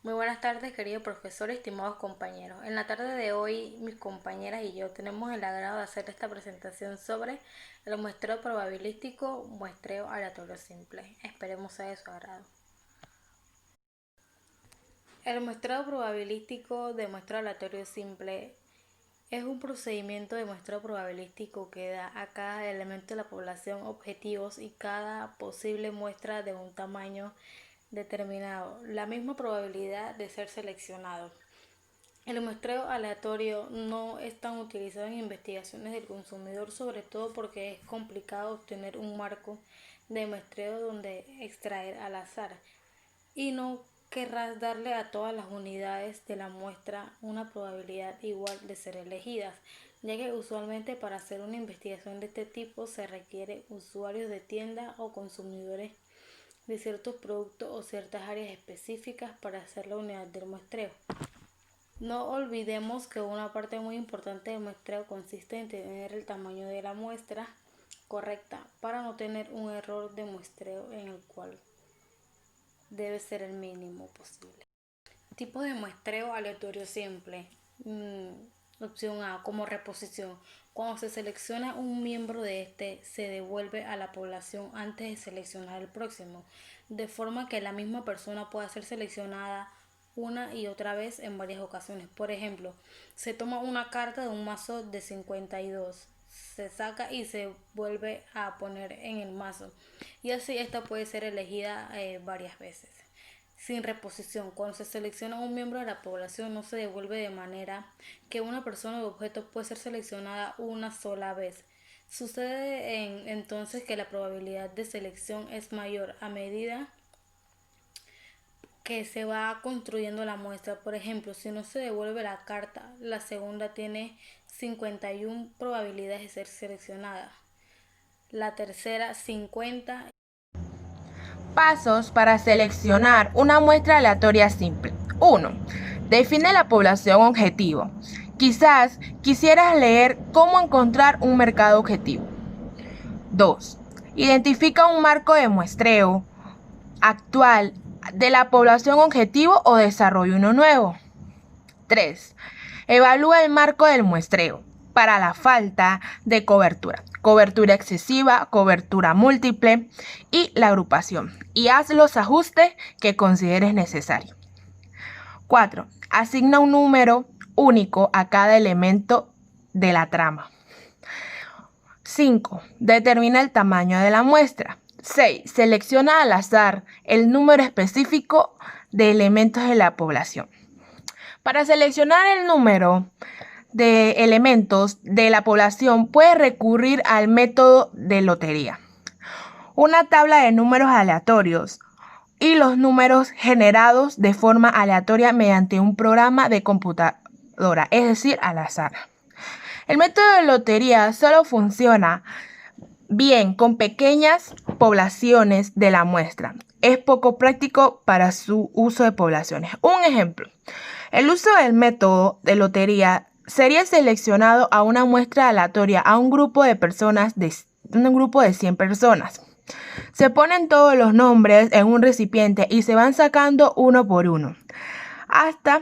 Muy buenas tardes, querido profesor, estimados compañeros. En la tarde de hoy, mis compañeras y yo tenemos el agrado de hacer esta presentación sobre el muestreo probabilístico, muestreo aleatorio simple. Esperemos sea de su agrado. El muestreo probabilístico de muestreo aleatorio simple es un procedimiento de muestreo probabilístico que da a cada elemento de la población objetivos y cada posible muestra de un tamaño determinado, la misma probabilidad de ser seleccionado. El muestreo aleatorio no es tan utilizado en investigaciones del consumidor, sobre todo porque es complicado obtener un marco de muestreo donde extraer al azar y no querrás darle a todas las unidades de la muestra una probabilidad igual de ser elegidas, ya que usualmente para hacer una investigación de este tipo se requiere usuarios de tienda o consumidores de ciertos productos o ciertas áreas específicas para hacer la unidad del muestreo. No olvidemos que una parte muy importante del muestreo consiste en tener el tamaño de la muestra correcta para no tener un error de muestreo en el cual debe ser el mínimo posible. Tipo de muestreo aleatorio simple. Opción A, como reposición. Cuando se selecciona un miembro de este, se devuelve a la población antes de seleccionar el próximo, de forma que la misma persona pueda ser seleccionada una y otra vez en varias ocasiones. Por ejemplo, se toma una carta de un mazo de 52, se saca y se vuelve a poner en el mazo, y así esta puede ser elegida varias veces. Sin reposición, cuando se selecciona un miembro de la población no se devuelve, de manera que una persona o objeto puede ser seleccionada una sola vez. Sucede entonces que la probabilidad de selección es mayor a medida que se va construyendo la muestra. Por ejemplo, si no se devuelve la carta, la segunda tiene 51 probabilidades de ser seleccionada, la tercera 50. Pasos para seleccionar una muestra aleatoria simple. 1. Define la población objetivo. Quizás quisieras leer cómo encontrar un mercado objetivo. 2. Identifica un marco de muestreo actual de la población objetivo o desarrolla uno nuevo. 3. Evalúa el marco del muestreo para la falta de cobertura, cobertura excesiva, cobertura múltiple y la agrupación, y haz los ajustes que consideres necesarios. 4. Asigna un número único a cada elemento de la trama. 5. Determina el tamaño de la muestra. 6. Selecciona al azar el número específico de elementos de la población. Para seleccionar el número de elementos de la población, puedes recurrir al método de lotería, una tabla de números aleatorios y los números generados de forma aleatoria mediante un programa de computadora, es decir, al azar. El método de lotería solo funciona bien con pequeñas poblaciones de la muestra. Es poco práctico para su uso de poblaciones. Un ejemplo, el uso del método de lotería sería seleccionado a una muestra aleatoria a un grupo de 100 personas. Se ponen todos los nombres en un recipiente y se van sacando uno por uno, hasta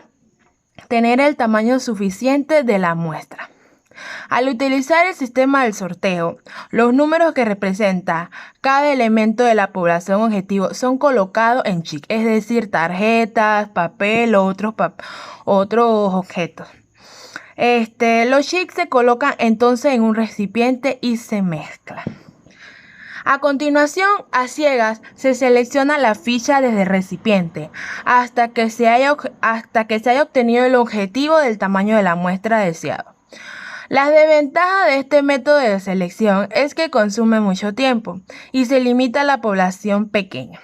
tener el tamaño suficiente de la muestra. Al utilizar el sistema del sorteo, los números que representa cada elemento de la población objetivo son colocados en chip, es decir, tarjetas, papel o otros objetos. Los chips se colocan entonces en un recipiente y se mezclan. A continuación, a ciegas, se selecciona la ficha desde el recipiente hasta que se haya obtenido el objetivo del tamaño de la muestra deseado. La desventaja de este método de selección es que consume mucho tiempo y se limita a la población pequeña.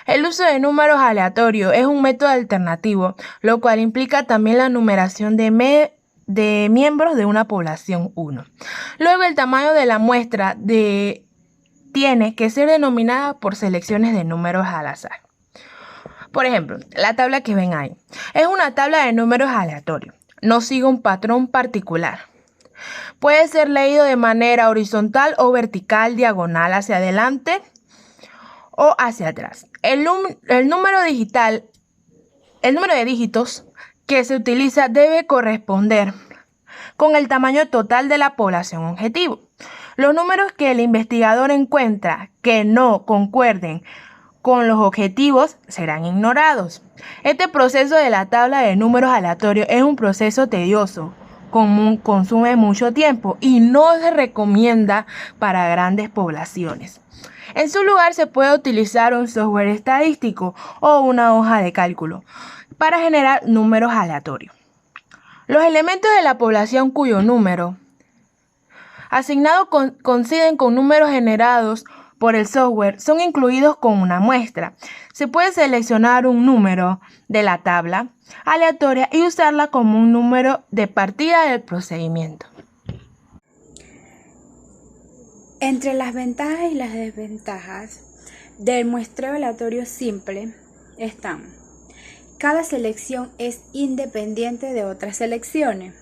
El uso de números aleatorios es un método alternativo, lo cual implica también la numeración de miembros de una población 1. Luego, el tamaño de la muestra tiene que ser denominada por selecciones de números al azar. Por ejemplo, la tabla que ven ahí es una tabla de números aleatorios. No sigue un patrón particular. Puede ser leído de manera horizontal o vertical, diagonal hacia adelante o hacia atrás. El número digital El número de dígitos que se utiliza debe corresponder con el tamaño total de la población objetivo. Los números que el investigador encuentra que no concuerden con los objetivos serán ignorados. Este proceso de la tabla de números aleatorios es un proceso tedioso, consume mucho tiempo y no se recomienda para grandes poblaciones. En su lugar se puede utilizar un software estadístico o una hoja de cálculo para generar números aleatorios. Los elementos de la población cuyo número asignado coinciden con números generados por el software son incluidos con una muestra. Se puede seleccionar un número de la tabla aleatoria y usarla como un número de partida del procedimiento. Entre las ventajas y las desventajas del muestreo aleatorio simple están: cada selección es independiente de otras selecciones.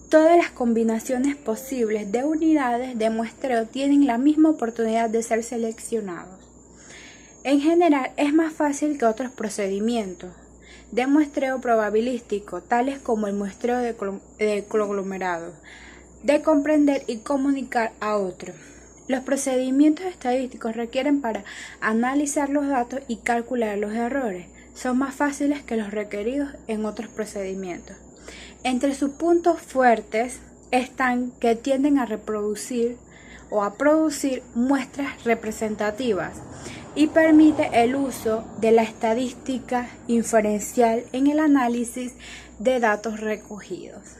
Todas las combinaciones posibles de unidades de muestreo tienen la misma oportunidad de ser seleccionados. En general, es más fácil que otros procedimientos de muestreo probabilístico, tales como el muestreo de conglomerado, de comprender y comunicar a otros. Los procedimientos estadísticos requieren para analizar los datos y calcular los errores. Son más fáciles que los requeridos en otros procedimientos. Entre sus puntos fuertes están que tienden a reproducir o a producir muestras representativas y permite el uso de la estadística inferencial en el análisis de datos recogidos.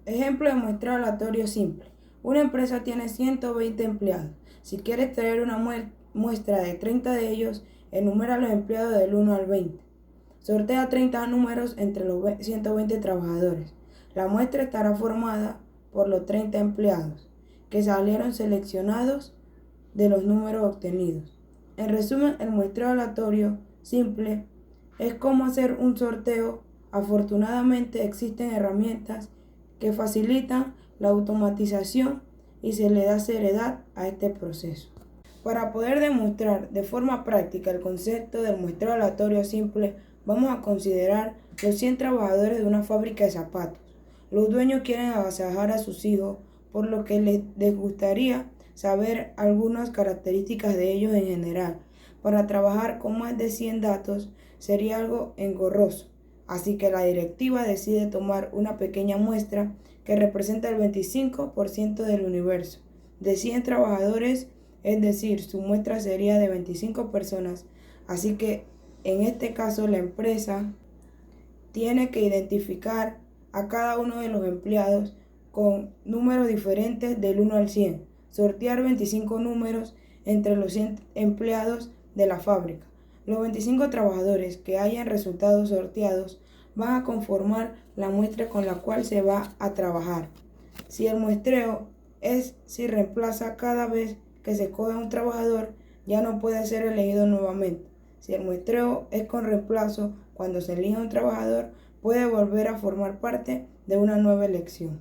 Ejemplo de muestreo aleatorio simple. Una empresa tiene 120 empleados. Si quiere extraer una muestra de 30 de ellos, enumera a los empleados del 1 al 20. Sortea 30 números entre los 120 trabajadores. La muestra estará formada por los 30 empleados, que salieron seleccionados de los números obtenidos. En resumen, el muestreo aleatorio simple es como hacer un sorteo. Afortunadamente existen herramientas que facilitan la automatización y se le da seriedad a este proceso. Para poder demostrar de forma práctica el concepto del muestreo aleatorio simple, vamos a considerar los 100 trabajadores de una fábrica de zapatos. Los dueños quieren agasajar a sus hijos, por lo que les gustaría saber algunas características de ellos en general. Para trabajar con más de 100 datos sería algo engorroso, así que la directiva decide tomar una pequeña muestra que representa el 25% del universo, de 100 trabajadores, es decir, su muestra sería de 25 personas, así que en este caso la empresa tiene que identificar a cada uno de los empleados con números diferentes del 1 al 100, sortear 25 números entre los 100 empleados de la fábrica. Los 25 trabajadores que hayan resultado sorteados van a conformar la muestra con la cual se va a trabajar. Si el muestreo es si reemplaza cada vez que se coge un trabajador, ya no puede ser elegido nuevamente. Si el muestreo es con reemplazo, cuando se elija un trabajador, puede volver a formar parte de una nueva elección.